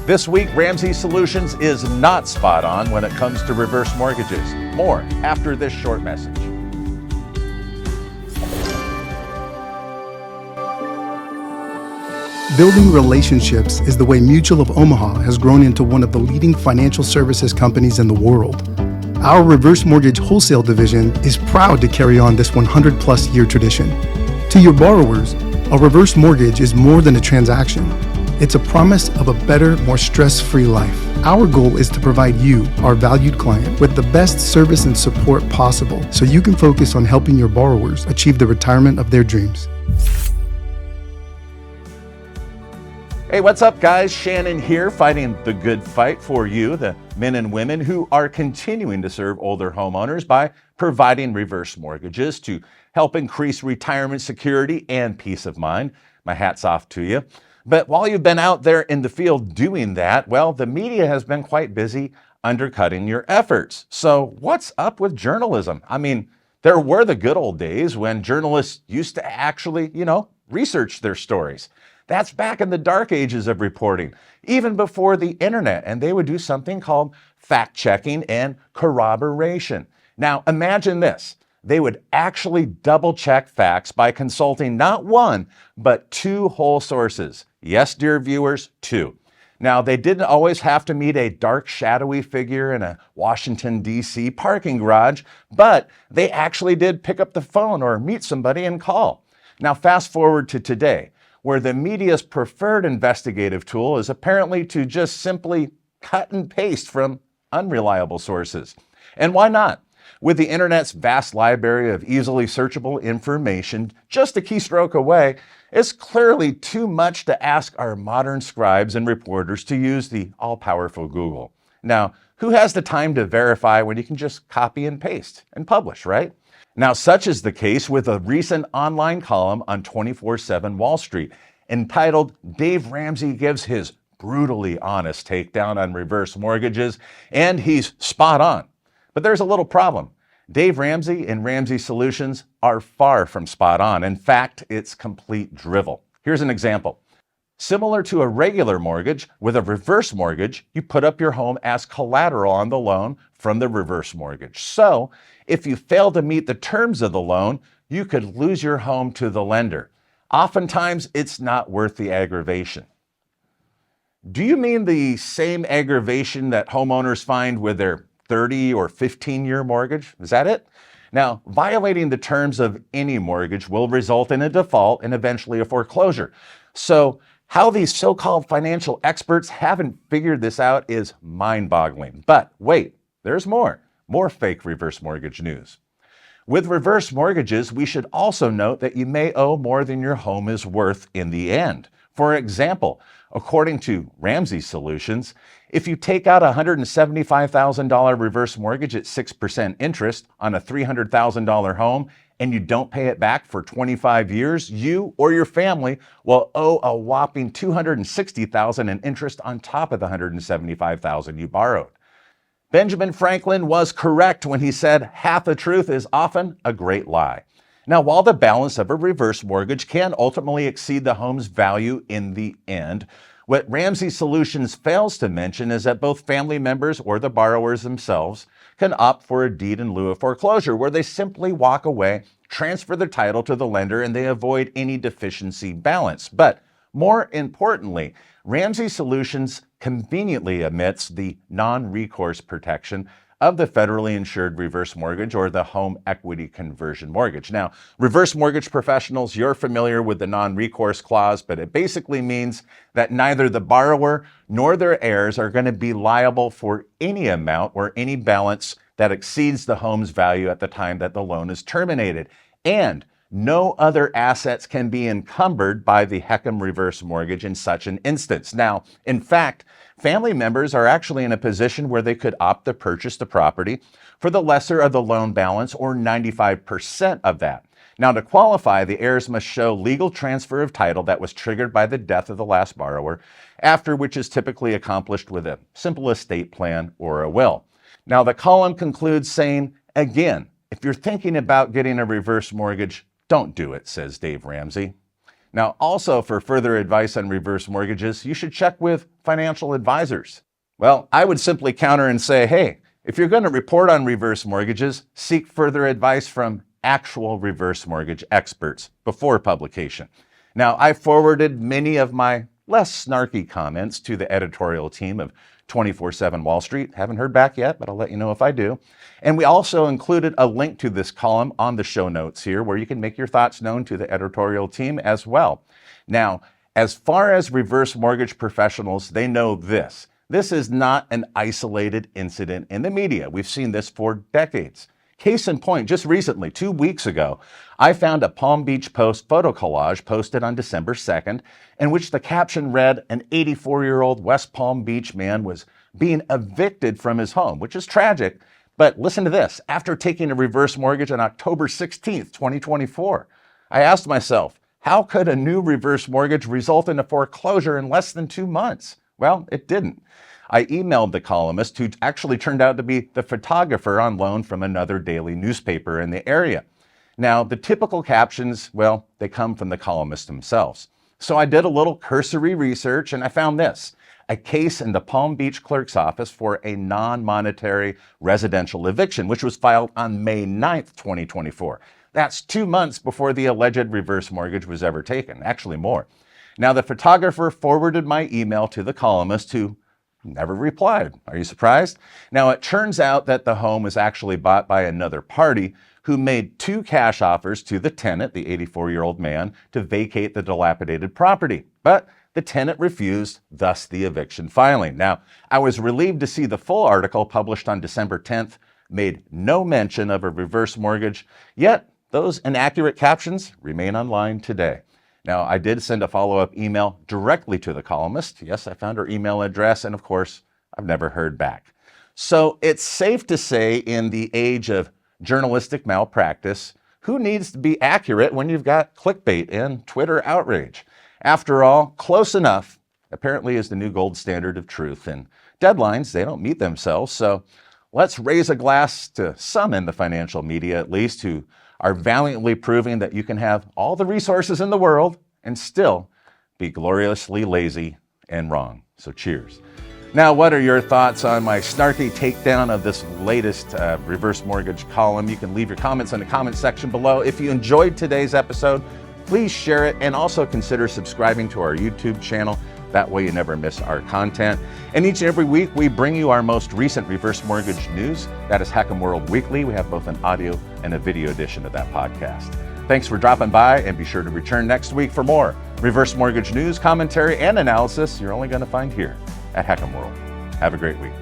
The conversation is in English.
This week, Ramsey Solutions is not spot on when it comes to reverse mortgages. More after this short message. Building relationships is the way Mutual of Omaha has grown into one of the leading financial services companies in the world. Our reverse mortgage wholesale division is proud to carry on this 100-plus year tradition. To your borrowers, a reverse mortgage is more than a transaction. It's a promise of a better, more stress-free life. Our goal is to provide you, our valued client, with the best service and support possible so you can focus on helping your borrowers achieve the retirement of their dreams. Hey, what's up, guys? Shannon here, fighting the good fight for you, the men and women who are continuing to serve older homeowners by providing reverse mortgages to help increase retirement security and peace of mind. My hat's off to you. But while you've been out there in the field doing that, well, the media has been quite busy undercutting your efforts. So what's up with journalism? I mean, there were the good old days when journalists used to actually, research their stories. That's back in the dark ages of reporting, even before the internet, and they would do something called fact-checking and corroboration. Now, imagine this. They would actually double-check facts by consulting not one, but two whole sources. Yes, dear viewers, two. Now, they didn't always have to meet a dark, shadowy figure in a Washington, D.C. parking garage, but they actually did pick up the phone or meet somebody and call. Now, fast forward to today, where the media's preferred investigative tool is apparently to just simply cut and paste from unreliable sources. And why not? With the internet's vast library of easily searchable information just a keystroke away, it's clearly too much to ask our modern scribes and reporters to use the all-powerful Google. Now, who has the time to verify when you can just copy and paste and publish, right? Now, such is the case with a recent online column on 24/7 Wall Street entitled "Dave Ramsey Gives His Brutally Honest Takedown on Reverse Mortgages," and he's spot on. But there's a little problem. Dave Ramsey and Ramsey Solutions are far from spot on. In fact, it's complete drivel. Here's an example. Similar to a regular mortgage, with a reverse mortgage, you put up your home as collateral on the loan from the reverse mortgage. So, if you fail to meet the terms of the loan, you could lose your home to the lender. Oftentimes, it's not worth the aggravation. Do you mean the same aggravation that homeowners find with their 30 or 15-year mortgage? Is that it? Now, violating the terms of any mortgage will result in a default and eventually a foreclosure. So, how these so-called financial experts haven't figured this out is mind-boggling. But wait, there's more fake reverse mortgage news. With reverse mortgages, we should also note that you may owe more than your home is worth in the end. For example, according to Ramsey Solutions, if you take out a $175,000 reverse mortgage at 6% interest on a $300,000 home and you don't pay it back for 25 years, you or your family will owe a whopping $260,000 in interest on top of the $175,000 you borrowed. Benjamin Franklin was correct when he said half a truth is often a great lie. Now, while the balance of a reverse mortgage can ultimately exceed the home's value in the end, what Ramsey Solutions fails to mention is that both family members or the borrowers themselves can opt for a deed in lieu of foreclosure, where they simply walk away, transfer the title to the lender, and they avoid any deficiency balance. But more importantly, Ramsey Solutions conveniently omits the non-recourse protection of the federally insured reverse mortgage or the home equity conversion mortgage. Now, reverse mortgage professionals, you're familiar with the non-recourse clause, but it basically means that neither the borrower nor their heirs are going to be liable for any amount or any balance that exceeds the home's value at the time that the loan is terminated. And no other assets can be encumbered by the HECM reverse mortgage in such an instance. Now, in fact, family members are actually in a position where they could opt to purchase the property for the lesser of the loan balance or 95% of that. Now, to qualify, the heirs must show legal transfer of title that was triggered by the death of the last borrower, after which is typically accomplished with a simple estate plan or a will. Now, the column concludes saying, again, if you're thinking about getting a reverse mortgage, don't do it, says Dave Ramsey. Now, also for further advice on reverse mortgages, you should check with financial advisors. Well, I would simply counter and say, hey, if you're going to report on reverse mortgages, seek further advice from actual reverse mortgage experts before publication. Now, I forwarded many of my less snarky comments to the editorial team of 24/7 Wall Street. Haven't heard back yet, but I'll let you know if I do. And we also included a link to this column on the show notes here where you can make your thoughts known to the editorial team as well. Now, as far as reverse mortgage professionals, they know this. This is not an isolated incident in the media. We've seen this for decades. Case in point, just recently, 2 weeks ago, I found a Palm Beach Post photo collage posted on December 2nd, in which the caption read, an 84-year-old West Palm Beach man was being evicted from his home, which is tragic. But listen to this. After taking a reverse mortgage on October 16th, 2024, I asked myself, how could a new reverse mortgage result in a foreclosure in less than 2 months? Well, it didn't. I emailed the columnist, who actually turned out to be the photographer on loan from another daily newspaper in the area. Now, the typical captions, well, they come from the columnists themselves. So I did a little cursory research and I found this, a case in the Palm Beach clerk's office for a non-monetary residential eviction, which was filed on May 9th, 2024. That's 2 months before the alleged reverse mortgage was ever taken, actually more. Now, the photographer forwarded my email to the columnist, who never replied. Are you surprised? Now, it turns out that the home was actually bought by another party who made 2 cash offers to the tenant, the 84-year-old man, to vacate the dilapidated property. But the tenant refused, thus the eviction filing. Now, I was relieved to see the full article published on December 10th made no mention of a reverse mortgage, yet those inaccurate captions remain online today. Now, I did send a follow-up email directly to the columnist. Yes, I found her email address, and of course, I've never heard back. So it's safe to say, in the age of journalistic malpractice, who needs to be accurate when you've got clickbait and Twitter outrage? After all, close enough apparently is the new gold standard of truth, and deadlines, they don't meet themselves. So let's raise a glass to some in the financial media, at least, who are valiantly proving that you can have all the resources in the world and still be gloriously lazy and wrong. So cheers. Now, what are your thoughts on my snarky takedown of this latest reverse mortgage column? You can leave your comments in the comment section below. If you enjoyed today's episode, please share it and also consider subscribing to our YouTube channel. That way you never miss our content. And each and every week, we bring you our most recent reverse mortgage news. That is Heckam World Weekly. We have both an audio and a video edition of that podcast. Thanks for dropping by, and be sure to return next week for more reverse mortgage news, commentary, and analysis you're only going to find here at Heckam World. Have a great week.